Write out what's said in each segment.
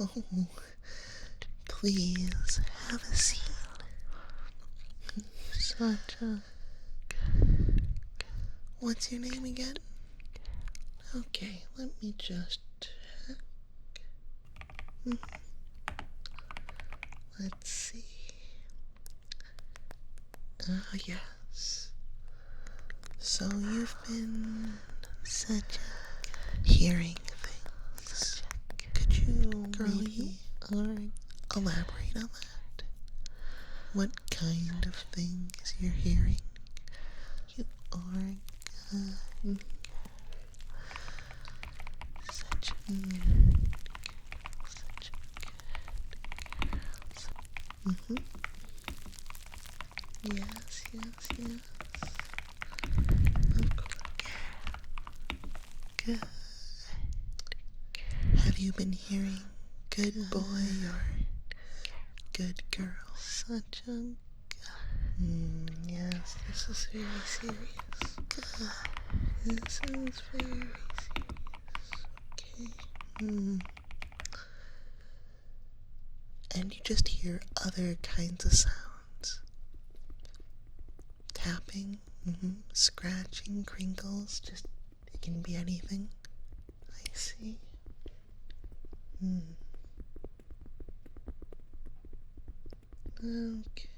Oh, please have a seat. Such a... What's your name again? Okay, let me just check. Let's see. Yes. So you've been hearing things. Could you maybe elaborate on that? What kind of things you're hearing? You are good. Such a good girl. Yes. Good. Have you been hearing good boy or good girl? Such a good. Yes, this is very serious. Good. This is very serious. Okay. And you just hear other kinds of sounds. Tapping, scratching, crinkles, just, it can be anything. I see. Okay.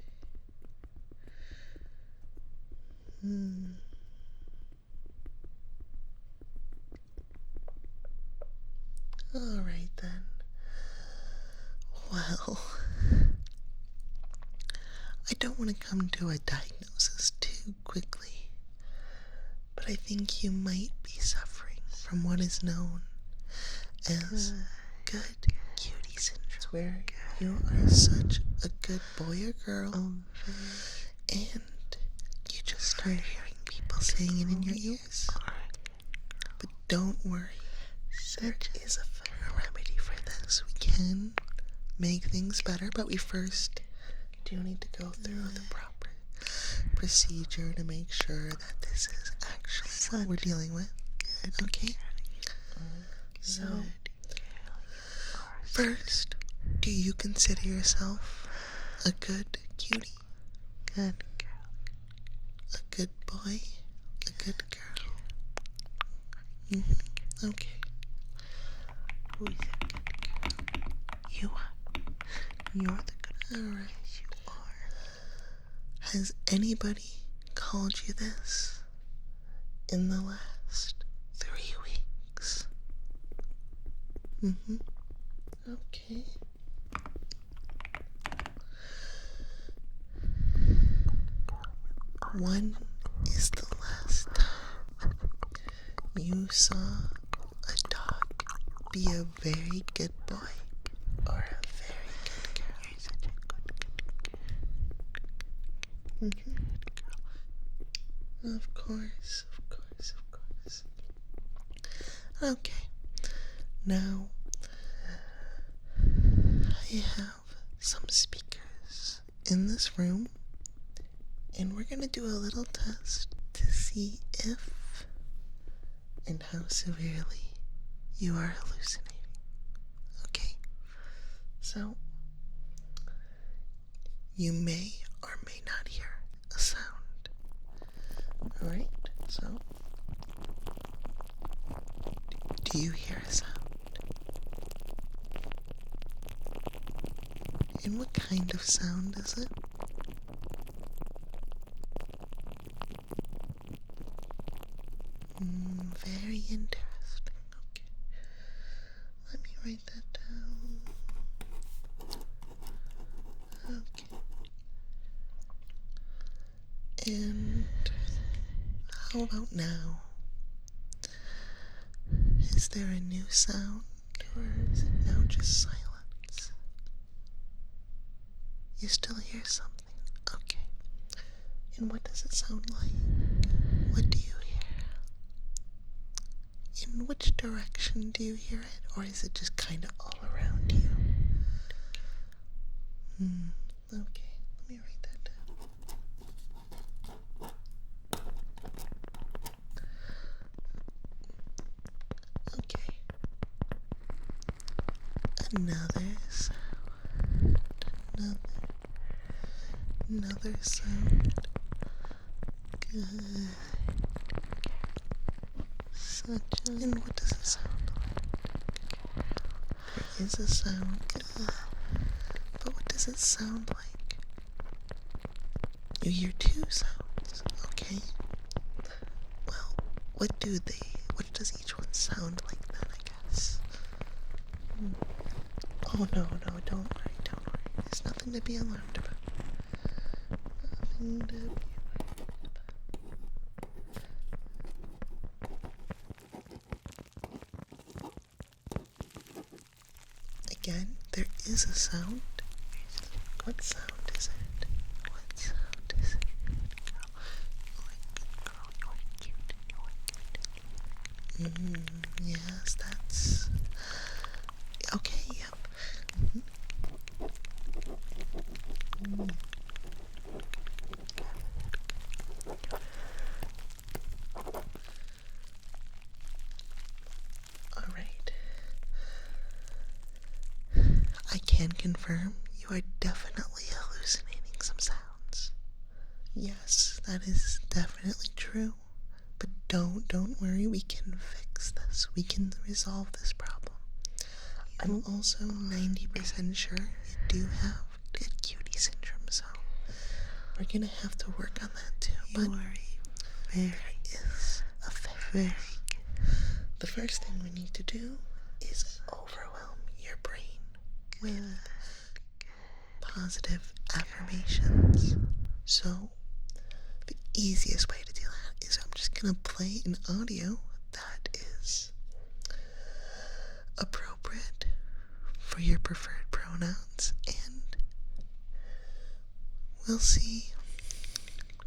Alright then. Well, I don't want to come to a diagnosis too quickly, but I think you might be suffering from what is known as good cutie syndrome, where you are such a good boy or girl, and you just start hearing people saying it in your ears. But don't worry, there is a remedy for this. We can make things better, but we first do need to go through the proper procedure to make sure that this is actually what we're dealing with. Okay? So, first, do you consider yourself a good cutie? Good girl. A good boy? A good girl? Okay. Who is a good girl? You are. You're the good girl. Alright. Yes, you are. Has anybody called you this in the last 3 weeks? Okay. When is the last time you saw a dog be a very good boy or a very good girl? You're such a good girl. Of course. Okay. Now, I have some speakers in this room, and we're gonna do a little test to see if and how severely you are hallucinating. Okay? So, you may or may not hear a sound. Alright? So, do you hear a sound? And what kind of sound is it? Very interesting. Okay. Let me write that down. Okay. And how about now? Is there a new sound, or is it now just silence? You still hear something? Okay. And what does it sound like? What do you hear? In which direction do you hear it? Or is it just kind of all around you? Okay, let me write that down. Okay. Another sound. Another sound. Good. And what does it sound like? There is a sound. Good. But what does it sound like? You hear two sounds, okay? Well, what does each one sound like then, I guess? Oh, no, don't worry. There's nothing to be alarmed about. Nothing to be alarmed about. Again, there is a sound. What sound is it? What sound is it? Yes, that's... Okay, yep. Alright. I can confirm you are definitely hallucinating some sounds. Yes, that is definitely true. But don't worry, we can fix this. We can resolve this problem. I'm also 90% sure you do have good cutie syndrome, so we're gonna have to work on that too. But there is a fix. The first thing we need to do is overwhelm your brain with positive affirmations. So the easiest way to do that is I'm just gonna play an audio that is appropriate for your preferred pronouns, and we'll see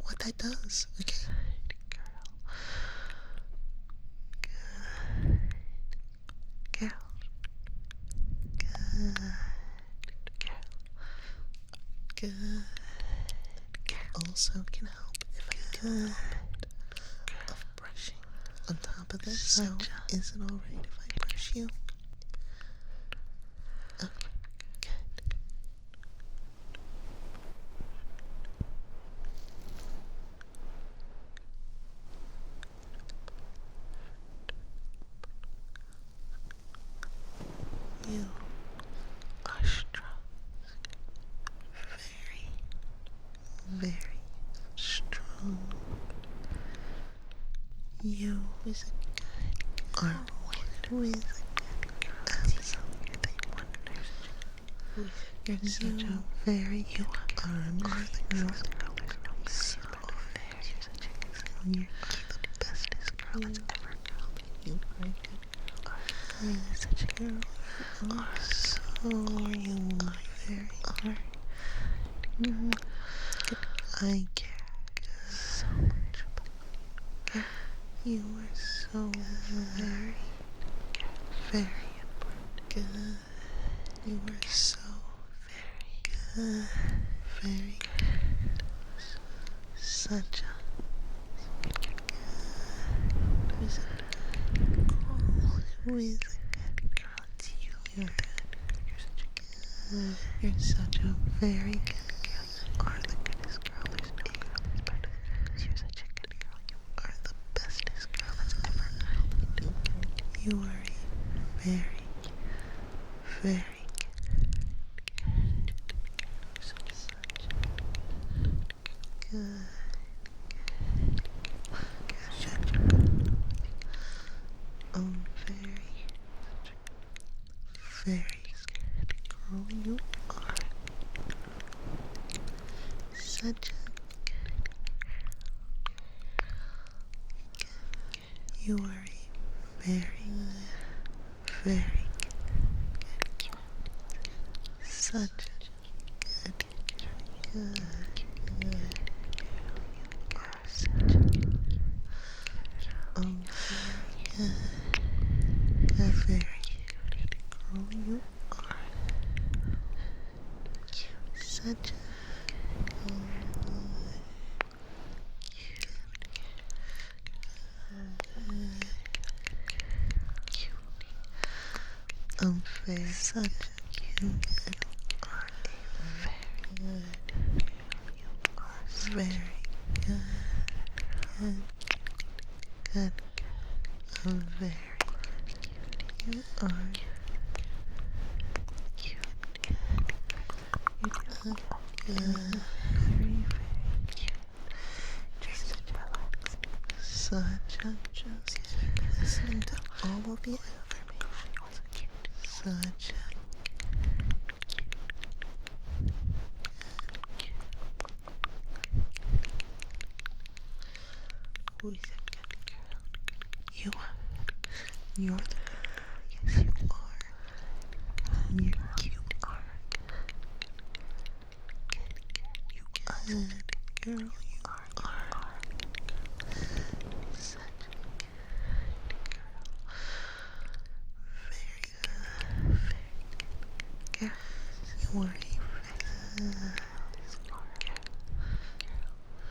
what that does, okay? Girl. Good. Also can help if I do a little bit of brushing on top of this. So is it alright if I brush you? Okay, good. You are strong. Very, very strong. You is a good girl. With You're such a very good girl. So very. You're the bestest girl that's ever come. You are a good girl. You're such a girl. You are so very good. I care so much about you. You are so very, very important. Good. You are so very good. Very good. Such a good. Who's a good girl? Who is a good girl? It's you. You're good. You're such a very good girl. You are the goodest girl there's no girl that's better than you. You're such a good girl. You are the bestest girl that's ever lived. You are a very, very good. So such a good. Such a good. Very, very good girl. You are such a good. You are a very, very good. Such a good. Good. You are such a good. A very good girl. You are such a very such You are very good. Good. Good. Very good. You are cute. You do good. Very, very cute. Just relax. Such a just listen to all of the affirmations. Such a who is a good girl? You are. You're the good girl. Yes, you are. You're cute. You good girl. You are. Such a good girl. Very good. Very good. Girl. You are a very good.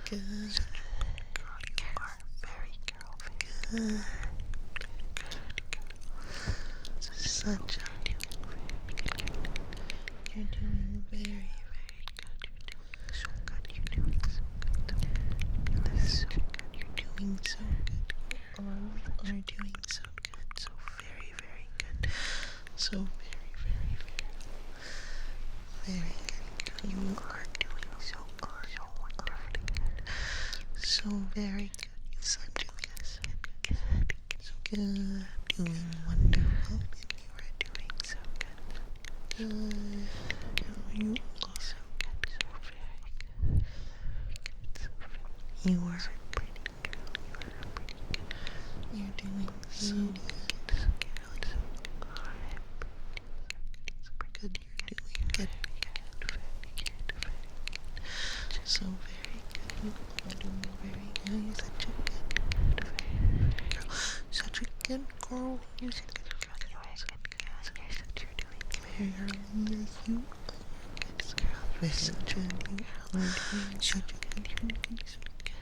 Good. Girl, you are very girl. Good. Such a you're doing very, very good. You're doing so good. You're doing so good. That's so good. You're doing so good. You are doing so good. So very, very good. So very, very, very, very good. You are doing so wonderfully good. So very good. Such a good. So good. Doing wonderful. You are doing so good. Good. You are so good. So very good. So very, you are a pretty girl. You are pretty good. You're doing so good. So good. So good. You're doing good. Very good. So very good. You are doing very good. You're such a good girl. Such a good girl. You're such a good girl. You are such a good girl. You're doing very good. Yes, you are good girl. You're such a good girl. You're doing such a good. You're doing so good.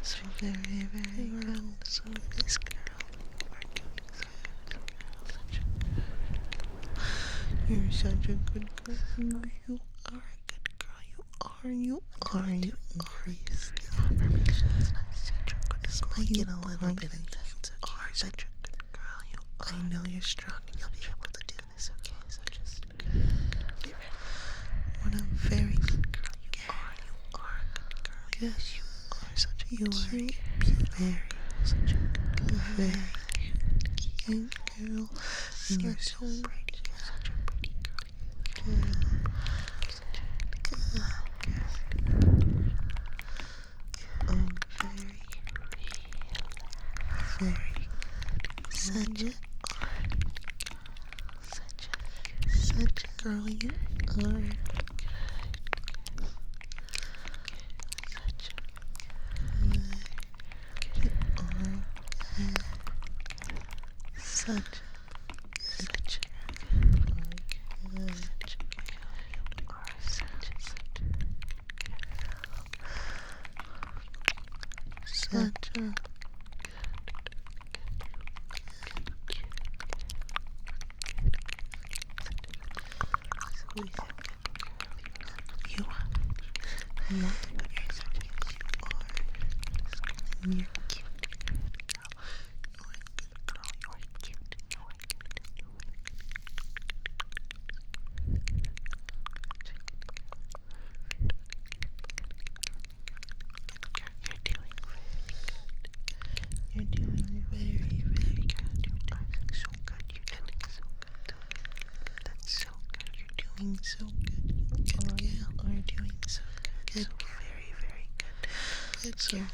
So very, very good. So this girl, you are doing so good. Such a good. You're such a good girl. You are a good girl. You increase the affirmations. Such a good. This might get a little bit intense. You are such a good girl. You are. I know you're strong. You'll be able to do this. Okay, so just what a very good girl. You are a good girl. Yes, you are such a cute, very such a good, very cute girl. And you're so pretty. Such a pretty girl. Good. Oh, very, very such a girl you are. Such a you are. You're the good person. Yes, you are. And you're cute. You're a good girl. You're cute. You're a good girl. You're doing very, very good. You are so good. You're doing so good. That's so good. You're doing so good. You are doing so good. So very, very good. Good. So very,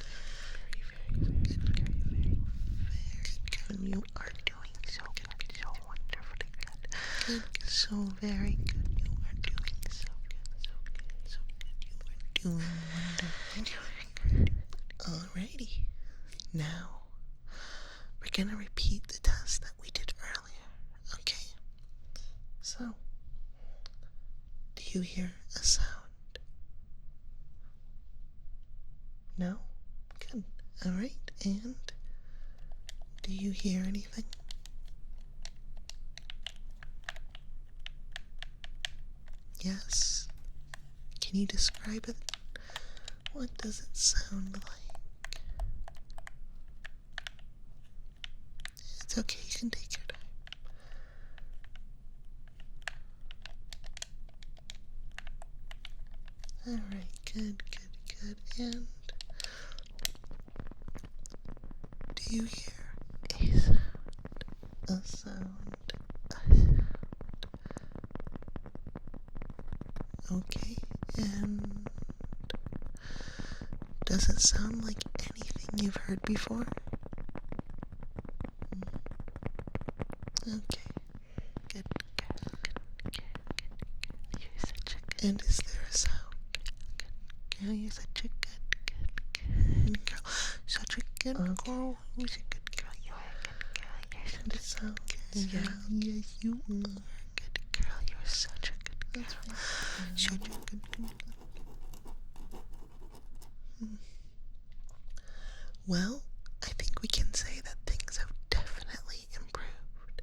very, very, very, very good. You are doing so good. So wonderfully good. Good. So very good. You are doing so good. So good. So good. You are doing wonderful. Alrighty. Now, we're gonna repeat the test that we did earlier, okay? So, do you hear a sound? No? Good. Alright, and do you hear anything? Yes? Can you describe it? What does it sound like? It's okay, you can take your time. Alright, good. And do you hear a sound? A sound. Okay, and does it sound like anything you've heard before? Okay, good. You're such a good. And is there a sound? Girl, you're such a good girl. Such a good girl. Who's a good girl? You're a good girl. You're such a sound. Yeah, yes, you are a good girl. You're such a good girl. Such a good girl. Well, I think we can say that things have definitely improved.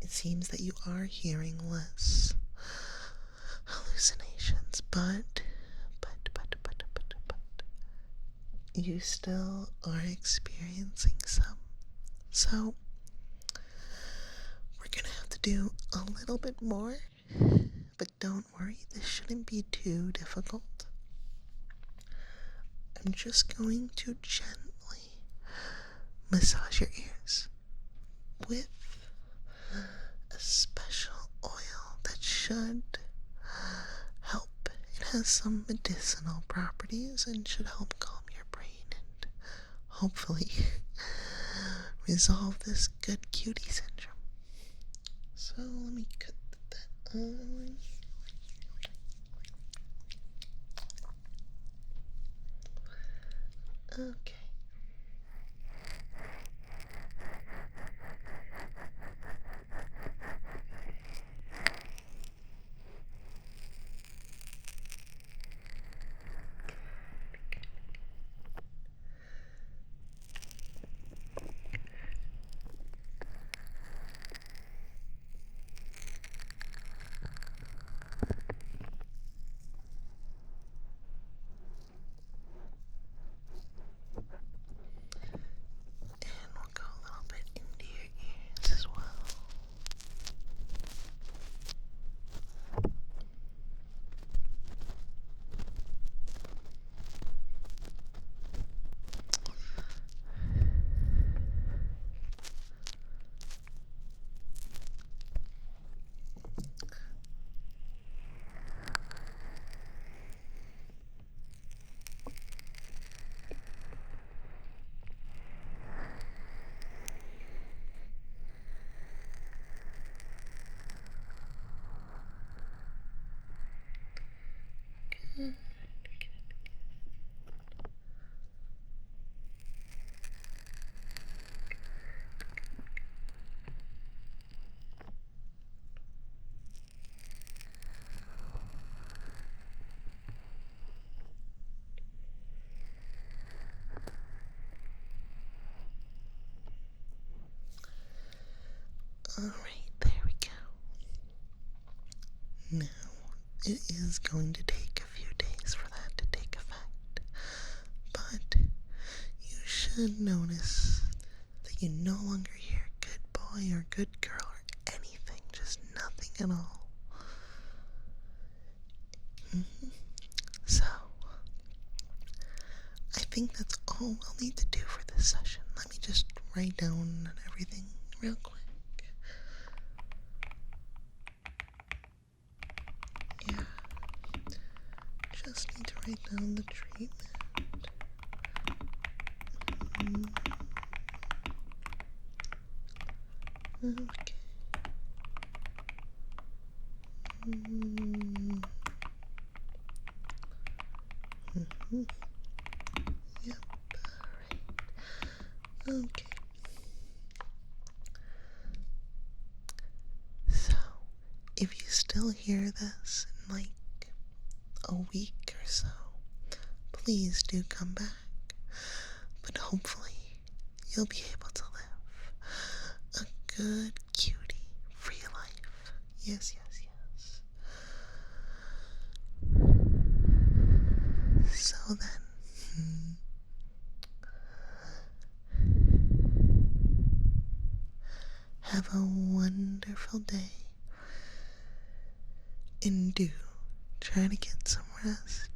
It seems that you are hearing less hallucinations, but you still are experiencing some. So, we're gonna have to do a little bit more, but don't worry, this shouldn't be too difficult. I'm just going to gently massage your ears with a special oil that should help. It has some medicinal properties and should help calm your brain and hopefully resolve this good cutie syndrome. So let me cut that on. Okay. Alright, there we go. Now, it is going to take a few days for that to take effect, but you should notice that you no longer hear good boy or good girl or anything, just nothing at all. So, I think that's all we'll need to do for this session. Let me just write down everything real quick. Yeah, just need to write down the treatment. Okay. Yep, alright. Okay. So, if you still hear this in like a week or so, please do come back. But hopefully, you'll be able to live a good, cutie, free life. Yes. So then, have a wonderful day, and do try to get some rest.